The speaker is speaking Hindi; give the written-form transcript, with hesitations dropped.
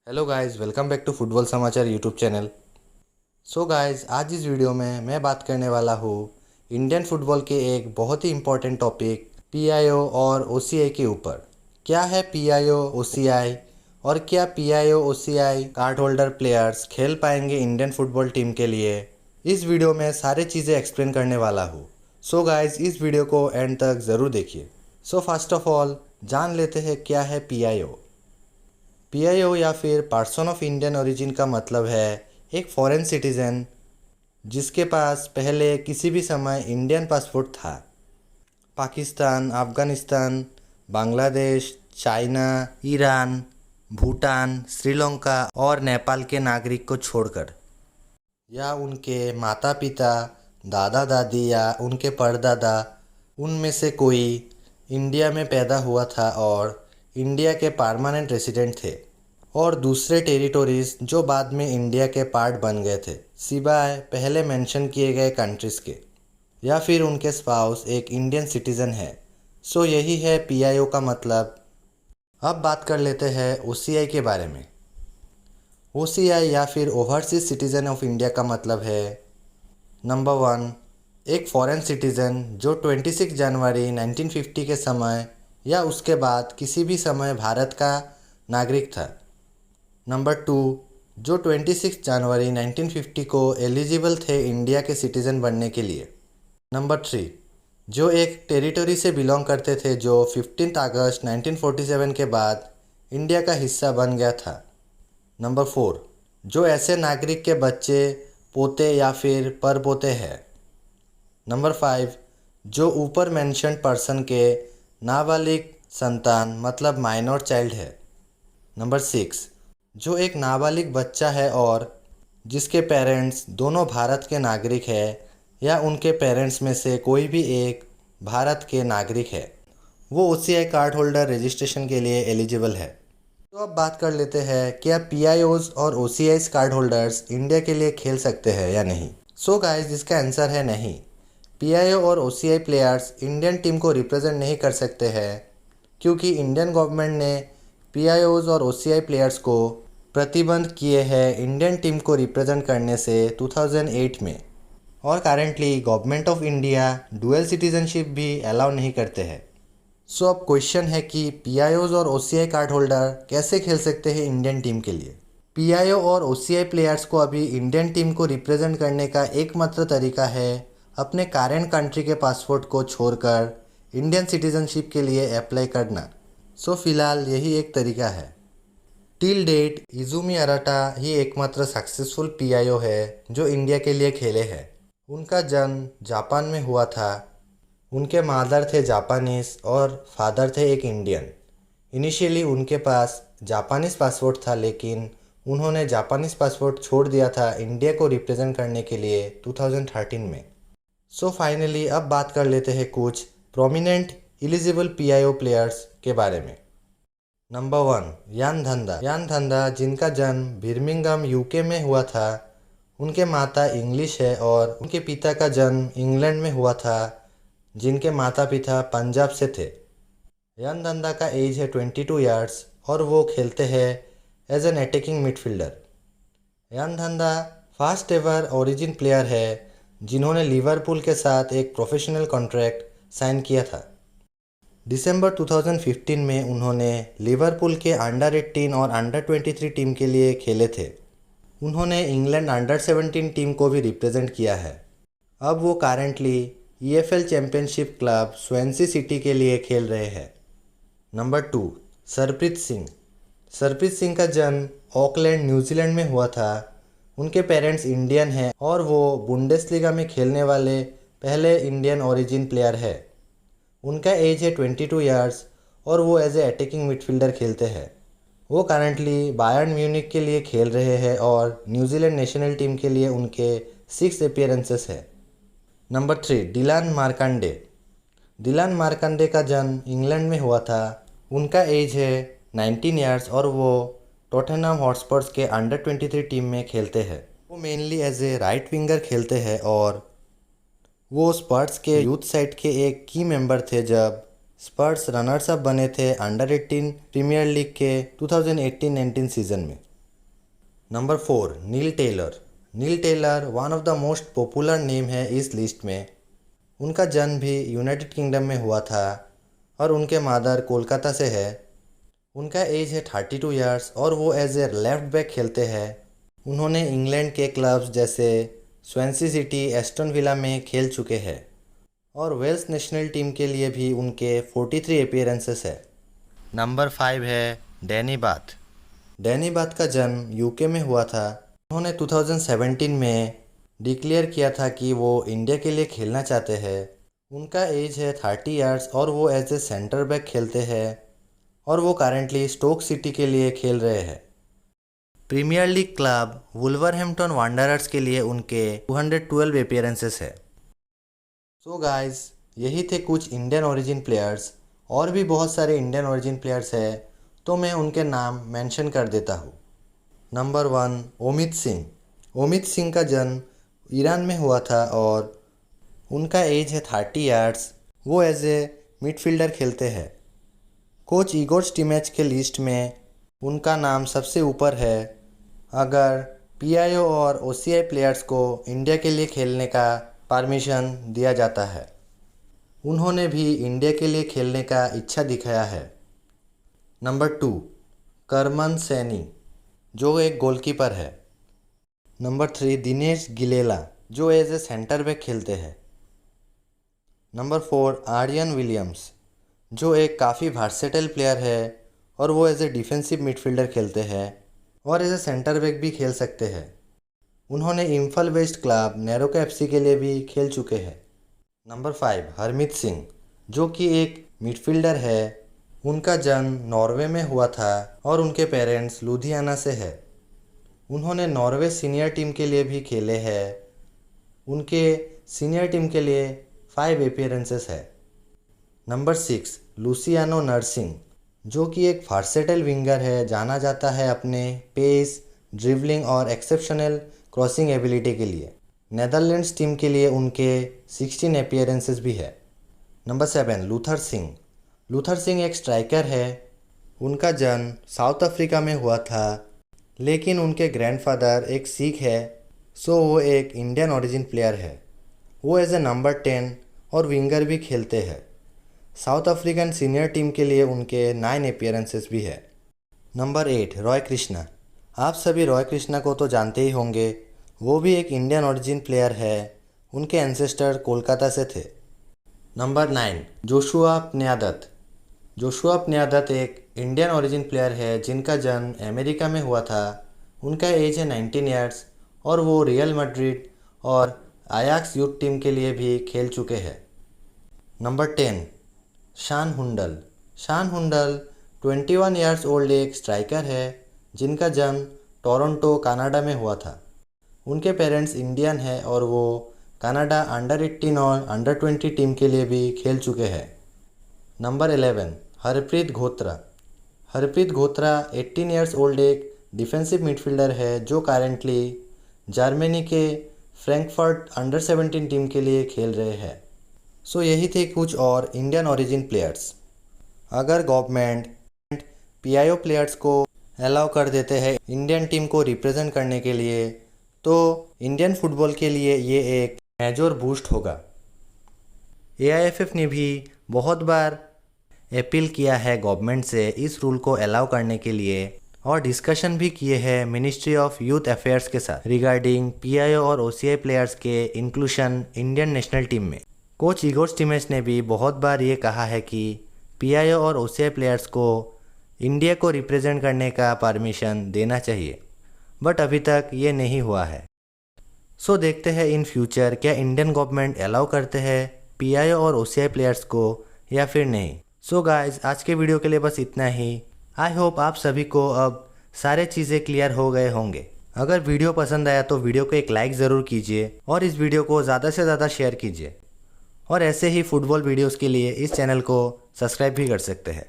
Hello guys, welcome back to football समाचार यूट्यूब चैनल। सो गाइस, आज इस वीडियो में मैं बात करने वाला हूँ इंडियन फुटबॉल के एक बहुत ही इम्पोर्टेंट टॉपिक पीआईओ और ओसीआई के ऊपर। क्या है पीआईओ ओसीआई और क्या PIO OCI card holder players खेल पाएंगे इंडियन फुटबॉल टीम के लिए? इस वीडियो में सारी चीज़ें एक्सप्लेन करने वाला हूँ। सो गाइस, इस वीडियो को एंड तक ज़रूर देखिए। सो फर्स्ट ऑफ ऑल जान लेते हैं क्या है पीआईओ। पीआईओ या फिर पर्सन ऑफ इंडियन ओरिजिन का मतलब है एक फॉरेन सिटीज़न जिसके पास पहले किसी भी समय इंडियन पासपोर्ट था। पाकिस्तान, अफ़गानिस्तान, बांग्लादेश, चाइना, ईरान, भूटान, श्रीलंका और नेपाल के नागरिक को छोड़कर, या उनके माता पिता, दादा दादी या उनके परदादा उनमें से कोई इंडिया में पैदा हुआ था और इंडिया के परमानेंट रेसिडेंट थे, और दूसरे टेरिटोरीज जो बाद में इंडिया के पार्ट बन गए थे सिवाय पहले मेंशन किए गए कंट्रीज़ के, या फिर उनके स्पाउस एक इंडियन सिटीज़न है। सो यही है पीआईओ का मतलब। अब बात कर लेते हैं ओसीआई के बारे में। ओसीआई या फिर ओवरसीज सिटीज़न ऑफ इंडिया का मतलब है नंबर 1, एक फॉरेन सिटीज़न जो 26 जनवरी 1950 के समय या उसके बाद किसी भी समय भारत का नागरिक था। नंबर 2, जो 26 जनवरी 1950 को एलिजिबल थे इंडिया के सिटीज़न बनने के लिए। नंबर 3, जो एक टेरिटरी से बिलोंग करते थे जो 15 अगस्त 1947 के बाद इंडिया का हिस्सा बन गया था। नंबर 4, जो ऐसे नागरिक के बच्चे, पोते या फिर परपोते हैं। नंबर 5, जो ऊपर मेंशन पर्सन के नाबालिग संतान मतलब माइनर चाइल्ड है। नंबर 6, जो एक नाबालिग बच्चा है और जिसके पेरेंट्स दोनों भारत के नागरिक है या उनके पेरेंट्स में से कोई भी एक भारत के नागरिक है, वो ओसीआई कार्ड होल्डर रजिस्ट्रेशन के लिए एलिजिबल है। तो अब बात कर लेते हैं क्या पीआईओज और ओसीआईज कार्ड होल्डर्स इंडिया के लिए खेल सकते हैं या नहीं। सो गाइस, इसका आंसर है नहीं। पीआईओ और ओसीआई प्लेयर्स इंडियन टीम को रिप्रेजेंट नहीं कर सकते हैं क्योंकि इंडियन गवर्नमेंट ने पीआईओज और ओसीआई प्लेयर्स को प्रतिबंध किए हैं इंडियन टीम को रिप्रेजेंट करने से 2008 में, और currently government of India dual citizenship भी अलाउ नहीं करते हैं। सो अब क्वेश्चन है कि पीआईओज और ओसीआई कार्ड होल्डर कैसे खेल सकते हैं इंडियन टीम के लिए। पीआईओ और ओसीआई प्लेयर्स को अभी इंडियन टीम को रिप्रेजेंट करने का एकमात्र तरीका है अपने करेंट कंट्री के पासपोर्ट को छोड़कर इंडियन सिटीजनशिप के लिए अप्लाई करना। सो फिलहाल यही एक तरीका है। टिल डेट इजुमी अराटा ही एकमात्र सक्सेसफुल पीआईओ है जो इंडिया के लिए खेले हैं। उनका जन्म जापान में हुआ था। उनके मादर थे जापानीज और फादर थे एक इंडियन। इनिशियली उनके पास जापानीज पासपोर्ट था, लेकिन उन्होंने जापानीज पासपोर्ट छोड़ दिया था इंडिया को रिप्रेजेंट करने के लिए 2013 में। सो फाइनली अब बात कर लेते हैं कुछ प्रोमिनेंट एलिजिबल पीआईओ प्लेयर्स के बारे में। नंबर 1, यान धंधा। यान धंधा जिनका जन्म बिर्मिंघम यूके में हुआ था। उनके माता इंग्लिश है और उनके पिता का जन्म इंग्लैंड में हुआ था, जिनके माता पिता पंजाब से थे। यान धंधा का एज है 22 ईयर्स और वो खेलते हैं एज एन अटैकिंग मिडफील्डर। यान धंधा फर्स्ट एवर ओरिजिन प्लेयर है जिन्होंने लिवरपूल के साथ एक प्रोफेशनल कॉन्ट्रैक्ट साइन किया था। दिसंबर 2015 में उन्होंने लिवरपूल के अंडर 18 और अंडर 23 टीम के लिए खेले थे। उन्होंने इंग्लैंड अंडर 17 टीम को भी रिप्रेजेंट किया है। अब वो currently EFL championship club Swansea City के लिए खेल रहे हैं। नंबर 2, सरप्रीत सिंह। सरप्रीत सिंह का जन्म ऑकलैंड न्यूजीलैंड में हुआ था। उनके पेरेंट्स इंडियन हैं और वो बुंडेसलीगा में खेलने वाले पहले इंडियन ओरिजिन प्लेयर है। उनका एज है 22 ईयर्स और वो एज ए अटैकिंग मिडफील्डर खेलते हैं। वो करंटली बायर्न म्यूनिख के लिए खेल रहे हैं और न्यूजीलैंड नेशनल टीम के लिए उनके 6 अपीयरेंसेस है। Number 3, Dylan Markande. Dylan Markande का जन्म इंग्लैंड में हुआ था। उनका एज है 19 ईयर्स और वो टॉटनहम हॉटस्पर्स के अंडर 23 टीम में खेलते हैं। वो mainly as a right winger खेलते हैं और वो स्पर्स के यूथ साइड के एक की मेंबर थे जब स्पर्स रनर्स अप बने थे अंडर 18 प्रीमियर लीग के 2018-19 सीजन में। Number 4 Neil Taylor. Neil Taylor one of the most popular name है इस लिस्ट में। उनका जन्म भी यूनाइटेड किंगडम में हुआ था और उनके मादर कोलकाता से है। उनका एज है 32 ईयर्स और वो एज ए लेफ्ट बैक खेलते हैं। उन्होंने इंग्लैंड के क्लब्स जैसे स्वेंसी सिटी, एस्टन विला में खेल चुके हैं और वेल्स नेशनल टीम के लिए भी उनके 43 अपीयरेंसेस है। नंबर 5 है डैनी बाथ। डैनी बाथ का जन्म यूके में हुआ था। उन्होंने 2017 में डिक्लेयर किया था कि वो इंडिया के लिए खेलना चाहते हैं। उनका एज है 30 ईयर्स और वो एज ए सेंटर बैक खेलते हैं और वो करेंटली स्टोक सिटी के लिए खेल रहे हैं। प्रीमियर लीग क्लब वुल्वरहैम्पटन वांडरर्स के लिए उनके 212 अपीयरेंसेस है। सो गाइस, यही थे कुछ इंडियन ओरिजिन प्लेयर्स। और भी बहुत सारे इंडियन ओरिजिन प्लेयर्स हैं, तो मैं उनके नाम मेंशन कर देता हूँ। नंबर 1 ओमित सिंह। ओमित सिंह का जन्म ईरान में हुआ था और उनका एज है 30 ईयर्स। वो एज ए मिडफील्डर खेलते हैं। कोच इगोर स्टिमेच के लिस्ट में उनका नाम सबसे ऊपर है अगर पीआईओ और ओसीआई प्लेयर्स को इंडिया के लिए खेलने का परमिशन दिया जाता है। उन्होंने भी इंडिया के लिए खेलने का इच्छा दिखाया है। नंबर 2 करमन सैनी, जो एक गोलकीपर है। नंबर 3 दिनेश गिलेला, जो एज ए सेंटर बैक खेलते हैं। नंबर 4 आर्यन विलियम्स, जो एक काफ़ी वर्सेटाइल प्लेयर है और वो एज ए डिफेंसिव मिडफील्डर खेलते हैं और एज ए सेंटर बैक भी खेल सकते हैं। उन्होंने Imphal west club NEROCA FC के लिए भी खेल चुके हैं। नंबर 5 हरमीत सिंह, जो कि एक मिडफील्डर है। उनका जन्म नॉर्वे में हुआ था और उनके पेरेंट्स लुधियाना से है। उन्होंने नॉर्वे सीनियर टीम के लिए भी खेले हैं। उनके सीनियर टीम के लिए 5 अपीयरेंसेस है। नंबर 6 लुसियानो नर्सिंग, जो कि एक वर्सेटाइल विंगर है, जाना जाता है अपने पेस, ड्रिबलिंग और एक्सेप्शनल क्रॉसिंग एबिलिटी के लिए। नेदरलैंड्स टीम के लिए उनके 16 अपीयरेंसेस भी है। Number 7 Luther Singh. Luther Singh एक स्ट्राइकर है। उनका जन्म साउथ अफ्रीका में हुआ था, लेकिन उनके ग्रैंडफादर एक सिख है, सो वो एक इंडियन ओरिजिन प्लेयर है। वो एज ए नंबर 10 और विंगर भी खेलते हैं। साउथ अफ्रीकन सीनियर टीम के लिए उनके 9 अपीयरेंसेस भी है। नंबर 8 रॉय कृष्णा। आप सभी रॉय कृष्णा को तो जानते ही होंगे। वो भी एक इंडियन ओरिजिन प्लेयर है। उनके एंसेस्टर कोलकाता से थे। नंबर 9 जोशुआ प्न्यादत। जोशुआ प्न्यादत एक इंडियन ओरिजिन प्लेयर है जिनका जन्म अमेरिका में हुआ था। उनका एज है 19 ईयर्स और वो रियल मैड्रिड और आयाक्स यूथ टीम के लिए भी खेल चुके हैं। नंबर 10 शान हुंडल। शान हुंडल 21 ईयर्स ओल्ड एक स्ट्राइकर है जिनका जन्म टोरंटो कनाडा में हुआ था। उनके पेरेंट्स इंडियन हैं और वो कनाडा अंडर 18 और अंडर 20 टीम के लिए भी खेल चुके हैं। Number 11 Harpreet Ghotra. Harpreet Ghotra 18 years old एक डिफेंसिव मिडफील्डर है जो करेंटली जर्मनी के फ्रैंकफर्ट अंडर 17 टीम के लिए खेल रहे हैं। सो यही थे कुछ और इंडियन ओरिजिन प्लेयर्स। अगर गवर्नमेंट पीआईओ प्लेयर्स को अलाउ कर देते हैं इंडियन टीम को रिप्रेजेंट करने के लिए, तो इंडियन फुटबॉल के लिए ये एक मेजर बूस्ट होगा। एआईएफएफ ने भी बहुत बार अपील किया है गवर्नमेंट से इस रूल को अलाउ करने के लिए और डिस्कशन भी किए हैं मिनिस्ट्री ऑफ यूथ अफेयर्स के साथ रिगार्डिंग पीआईओ और ओसीआई प्लेयर्स के इंक्लूशन इंडियन नेशनल टीम में। कोच इगोर स्टिमेच ने भी बहुत बार ये कहा है कि पीआईओ और ओसीआई प्लेयर्स को इंडिया को रिप्रेजेंट करने का परमिशन देना चाहिए, बट अभी तक ये नहीं हुआ है। सो देखते हैं इन फ्यूचर क्या इंडियन गवर्नमेंट अलाउ करते हैं पीआईओ और ओसीआई प्लेयर्स को या फिर नहीं। सो गाइज, आज के वीडियो के लिए बस इतना ही। आई होप आप सभी को अब सारे चीज़ें क्लियर हो गए होंगे। अगर वीडियो पसंद आया तो वीडियो को एक लाइक ज़रूर कीजिए और इस वीडियो को ज़्यादा से ज़्यादा शेयर कीजिए और ऐसे ही फुटबॉल वीडियोस के लिए इस चैनल को सब्सक्राइब भी कर सकते हैं।